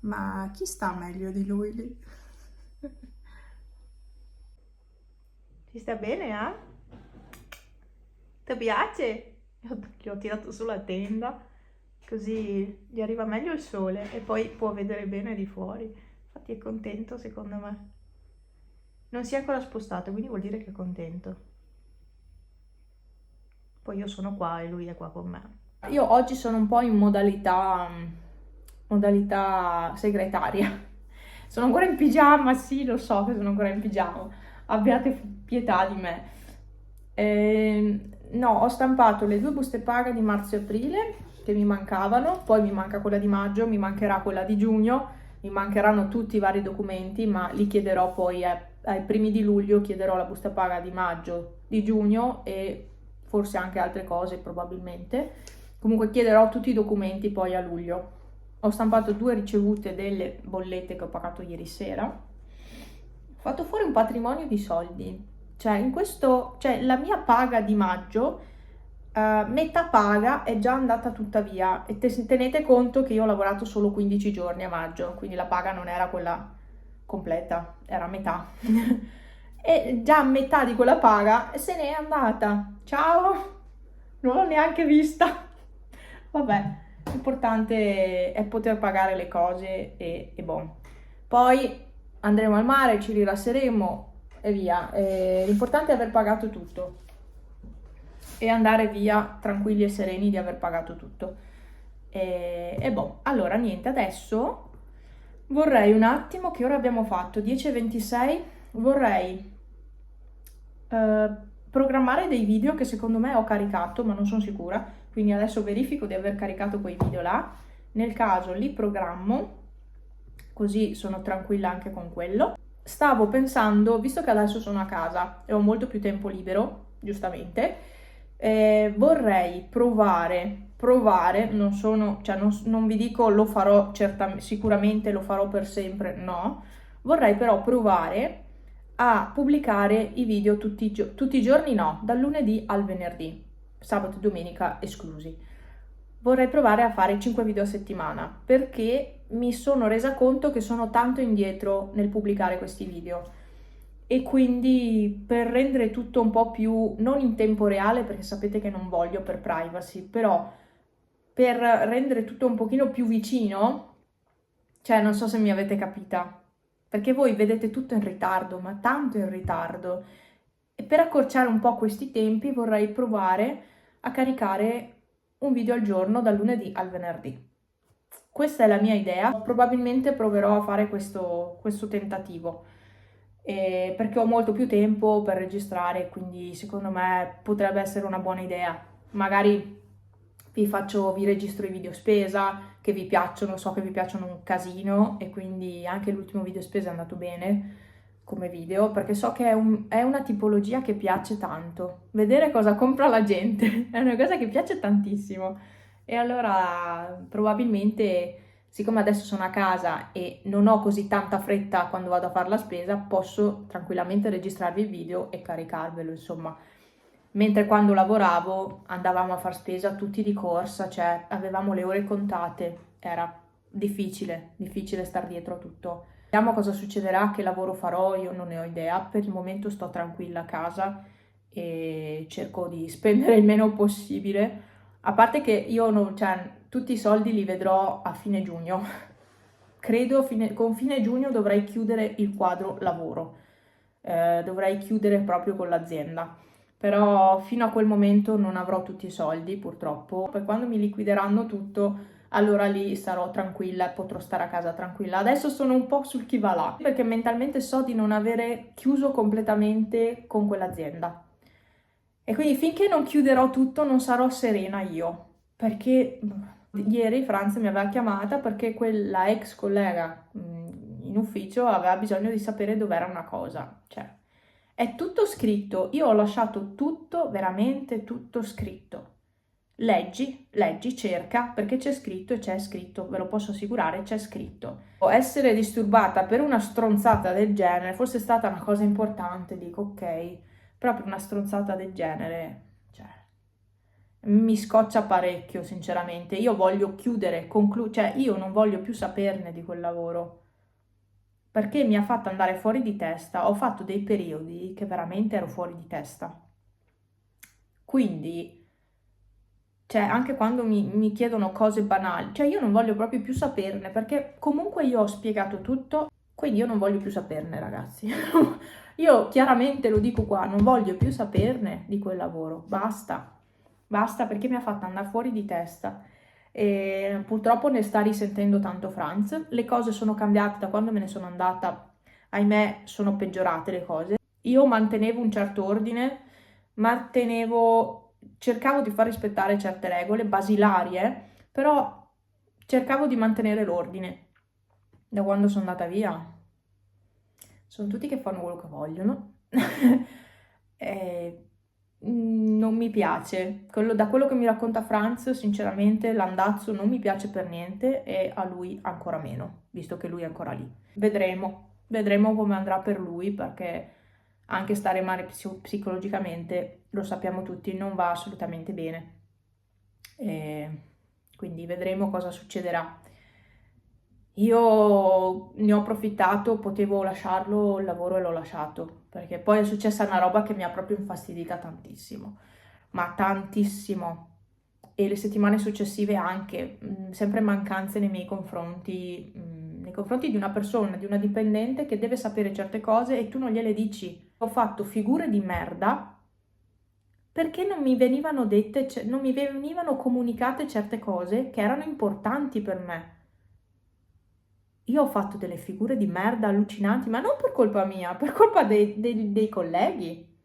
Ma chi sta meglio di lui lì? Ti sta bene, eh? Ti piace? Gli ho tirato sulla tenda, così gli arriva meglio il sole e poi può vedere bene di fuori. Infatti è contento, secondo me. Non si è ancora spostato, quindi vuol dire che è contento. Poi io sono qua e lui è qua con me. Io oggi sono un po' in modalità segretaria. Sono ancora in pigiama, sì, lo so che sono ancora in pigiama. Abbiate pietà di me. No, ho stampato le due buste paga di marzo e aprile che mi mancavano, poi mi manca quella di maggio, mi mancherà quella di giugno, mi mancheranno tutti i vari documenti, ma li chiederò poi ai primi di luglio, chiederò la busta paga di maggio, di giugno e forse anche altre cose probabilmente. Comunque chiederò tutti i documenti poi a luglio. Ho stampato 2 ricevute delle bollette che ho pagato ieri sera. Ho fatto fuori un patrimonio di soldi. Cioè, cioè la mia paga di maggio, metà paga è già andata tutta via. E tenete conto che io ho lavorato solo 15 giorni a maggio, quindi la paga non era quella completa, era metà. E già metà di quella paga se n'è andata. Ciao! Non l'ho neanche vista. Vabbè, l'importante è poter pagare le cose e boh. Poi andremo al mare, ci rilasseremo e via. L'importante è aver pagato tutto e andare via tranquilli e sereni di aver pagato tutto. E boh, allora niente, adesso vorrei un attimo, che ora abbiamo fatto 10:26, vorrei eh, programmare dei video che secondo me ho caricato, ma non sono sicura, quindi adesso verifico di aver caricato quei video là. Nel caso li programmo, così sono tranquilla anche con quello. Stavo pensando, visto che adesso sono a casa e ho molto più tempo libero, giustamente, vorrei provare, non sono, cioè non vi dico lo farò sicuramente lo farò per sempre, no, vorrei però provare a pubblicare i video tutti i giorni, no, dal lunedì al venerdì, sabato e domenica esclusi. Vorrei provare a fare 5 video a settimana perché mi sono resa conto che sono tanto indietro nel pubblicare questi video e quindi per rendere tutto un po' più, non in tempo reale perché sapete che non voglio per privacy, però per rendere tutto un pochino più vicino, cioè non so se mi avete capita, perché voi vedete tutto in ritardo, ma tanto in ritardo. E per accorciare un po' questi tempi vorrei provare a caricare un video al giorno dal lunedì al venerdì. Questa è la mia idea, probabilmente proverò a fare questo tentativo, perché ho molto più tempo per registrare, quindi secondo me potrebbe essere una buona idea. Magari vi registro i video spesa che vi piacciono, so che vi piacciono un casino e quindi anche l'ultimo video spesa è andato bene come video, perché so che è una tipologia che piace tanto. Vedere cosa compra la gente è una cosa che piace tantissimo. E allora probabilmente, siccome adesso sono a casa e non ho così tanta fretta quando vado a fare la spesa, posso tranquillamente registrarvi il video e caricarvelo, insomma. Mentre quando lavoravo andavamo a far spesa tutti di corsa, cioè avevamo le ore contate, era difficile star dietro a tutto. Vediamo cosa succederà, che lavoro farò, io non ne ho idea. Per il momento sto tranquilla a casa e cerco di spendere il meno possibile. A parte che io non, cioè, tutti i soldi li vedrò a fine giugno. Credo con fine giugno dovrei chiudere il quadro lavoro. Dovrei chiudere proprio con l'azienda. Però fino a quel momento non avrò tutti i soldi, purtroppo. Poi quando mi liquideranno tutto, allora lì sarò tranquilla e potrò stare a casa tranquilla. Adesso sono un po' sul chi va là, perché mentalmente so di non avere chiuso completamente con quell'azienda. E quindi finché non chiuderò tutto non sarò serena io, perché ieri Franz mi aveva chiamata perché quella ex collega in ufficio aveva bisogno di sapere dov'era una cosa. Cioè, è tutto scritto, io ho lasciato tutto, veramente tutto scritto. Leggi, leggi, cerca, perché c'è scritto e c'è scritto, ve lo posso assicurare, c'è scritto. Essere disturbata per una stronzata del genere, forse è stata una cosa importante, dico ok, però per una stronzata del genere, cioè, mi scoccia parecchio, sinceramente. Io voglio chiudere, cioè io non voglio più saperne di quel lavoro, perché mi ha fatto andare fuori di testa. Ho fatto dei periodi che veramente ero fuori di testa. Quindi, cioè, anche quando mi chiedono cose banali, cioè io non voglio proprio più saperne, perché comunque io ho spiegato tutto, quindi io non voglio più saperne, ragazzi. Io chiaramente lo dico qua, non voglio più saperne di quel lavoro, basta. Basta, perché mi ha fatto andare fuori di testa. E purtroppo ne sta risentendo tanto Franz. Le cose sono cambiate da quando me ne sono andata, ahimè, sono peggiorate le cose. Io mantenevo un certo ordine, cercavo di far rispettare certe regole basilari, però cercavo di mantenere l'ordine. Da quando sono andata via, sono tutti che fanno quello che vogliono. E non mi piace. Da quello che mi racconta Franz, sinceramente, l'andazzo non mi piace per niente e a lui ancora meno, visto che lui è ancora lì. Vedremo come andrà per lui, perché anche stare male psicologicamente, lo sappiamo tutti, non va assolutamente bene. E quindi vedremo cosa succederà. Io ne ho approfittato, potevo lasciarlo il lavoro e l'ho lasciato, perché poi è successa una roba che mi ha proprio infastidita tantissimo, ma tantissimo. E le settimane successive anche, sempre mancanze nei confronti di una persona, di una dipendente che deve sapere certe cose e tu non gliele dici. Ho fatto figure di merda perché non mi venivano dette, non mi venivano comunicate certe cose che erano importanti per me. Io ho fatto delle figure di merda allucinanti, ma non per colpa mia, per colpa dei colleghi.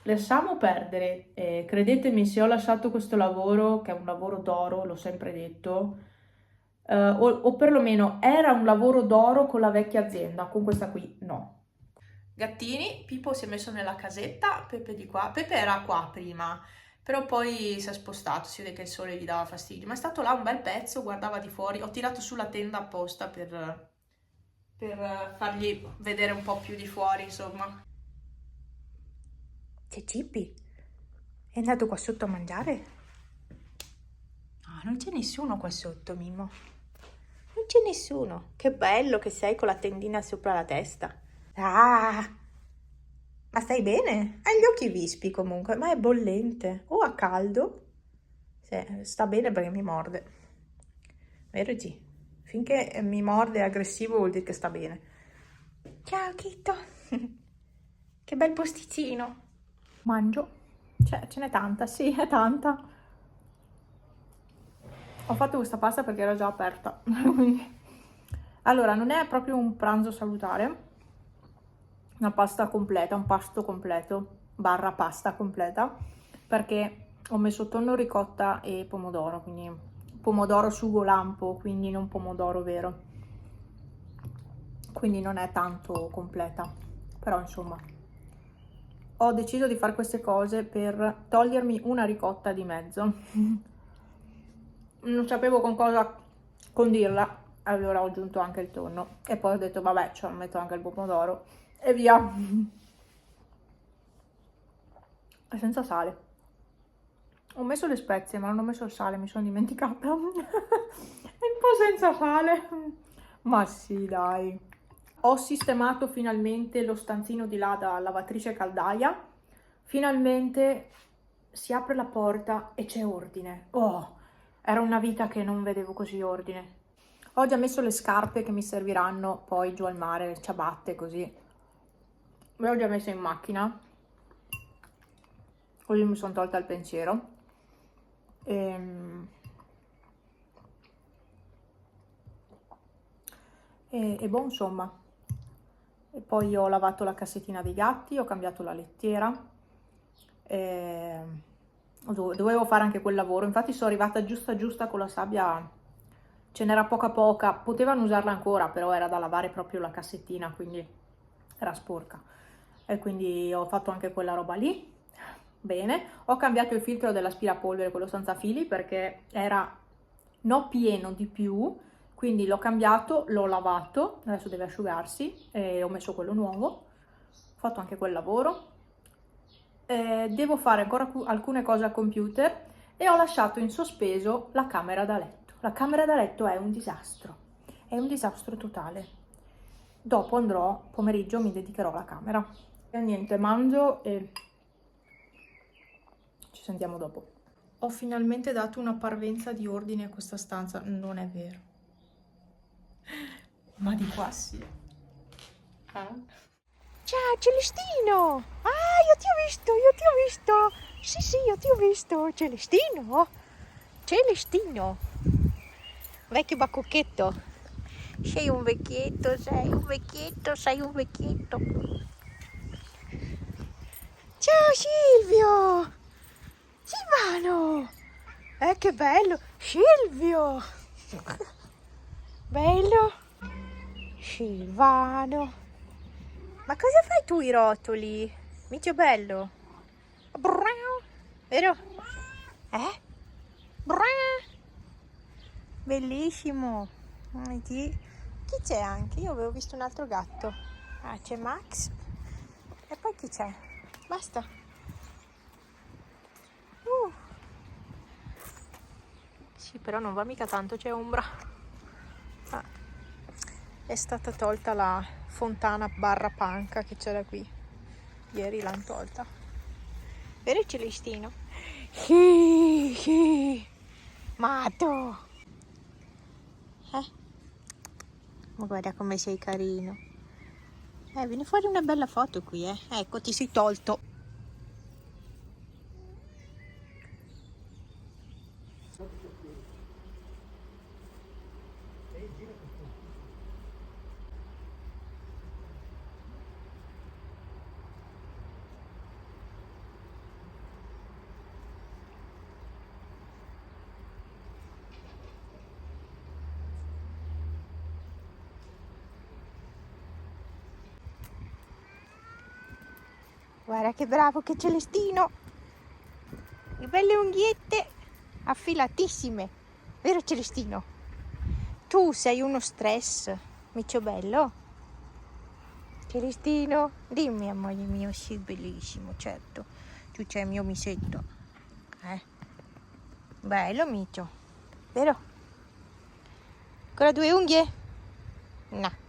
Lasciamo perdere, credetemi, se ho lasciato questo lavoro, che è un lavoro d'oro, l'ho sempre detto, o perlomeno era un lavoro d'oro con la vecchia azienda, con questa qui no. Gattini, Pippo si è messo nella casetta, Pepe di qua. Pepe era qua prima, però poi si è spostato, si vede che il sole gli dava fastidio, ma è stato là un bel pezzo, guardava di fuori. Ho tirato sulla tenda apposta per fargli vedere un po' più di fuori, insomma. C'è Cippi? È andato qua sotto a mangiare? Ah, non c'è nessuno qua sotto, Mimmo. Non c'è nessuno. Che bello che sei con la tendina sopra la testa. Ah, ma stai bene? Hai gli occhi vispi comunque, ma è bollente. O ha caldo? Sì, sta bene perché mi morde. Vero G? Finché mi morde è aggressivo vuol dire che sta bene. Ciao Kitto. Che bel posticino. Mangio. Cioè, ce n'è tanta, sì, è tanta. Ho fatto questa pasta perché era già aperta. Allora, non è proprio un pranzo salutare. Una pasta completa, un pasto completo, barra pasta completa, perché ho messo tonno, ricotta e pomodoro, quindi pomodoro sugo lampo, quindi non pomodoro vero. Quindi non è tanto completa, però insomma. Ho deciso di fare queste cose per togliermi una ricotta di mezzo. Non sapevo con cosa condirla, allora ho aggiunto anche il tonno e poi ho detto vabbè, ci metto anche il pomodoro e via. È senza sale. Ho messo le spezie ma non ho messo il sale, mi sono dimenticata. È un po' senza sale. Ma sì, dai. Ho sistemato finalmente lo stanzino di là da lavatrice caldaia. Finalmente si apre la porta e c'è ordine. Oh, era una vita che non vedevo così ordine. Ho già messo le scarpe che mi serviranno poi giù al mare, le ciabatte così. Le ho già messe in macchina. Così mi sono tolta il pensiero. E boh, insomma. E poi ho lavato la cassettina dei gatti, ho cambiato la lettiera. Dovevo fare anche quel lavoro, infatti sono arrivata giusta con la sabbia, ce n'era poca, potevano usarla ancora, però era da lavare proprio la cassettina, quindi era sporca. E quindi ho fatto anche quella roba lì. Bene, ho cambiato il filtro dell'aspirapolvere, quello senza fili, perché era no pieno di più, quindi l'ho cambiato, l'ho lavato, adesso deve asciugarsi e ho messo quello nuovo. Ho fatto anche quel lavoro. Devo fare ancora alcune cose al computer e ho lasciato in sospeso la camera da letto. La camera da letto è un disastro totale. Dopo andrò, pomeriggio mi dedicherò alla camera. E niente, mangio e ci sentiamo dopo. Ho finalmente dato una parvenza di ordine a questa stanza, non è vero. Ma di qua sì. Ciao Celestino! Ah, io ti ho visto! Sì, io ti ho visto! Celestino! Celestino! Vecchio bacucchetto! Sei un vecchietto! Ciao Silvio! Silvano! Che bello! Silvio! Bello! Silvano! Ma cosa fai tu i rotoli? Micio bello. Vero? Bellissimo. Chi c'è anche? Io avevo visto un altro gatto. Ah, c'è Max. E poi chi c'è? Basta. Sì, però non va mica tanto, c'è ombra. È stata tolta la fontana barra panca che c'era qui. Ieri l'hanno tolta. Vero Celestino? Sì. Matto. Ma guarda come sei carino. Viene fuori una bella foto qui, Ecco, ti sei tolto. Guarda che bravo che Celestino. Che belle unghiette affilatissime. Vero Celestino? Tu sei uno stress, micio bello. Celestino, dimmi amore mio, sì bellissimo, certo. Tu sei il mio misetto. Bello micio, vero? Ancora 2 unghie? No.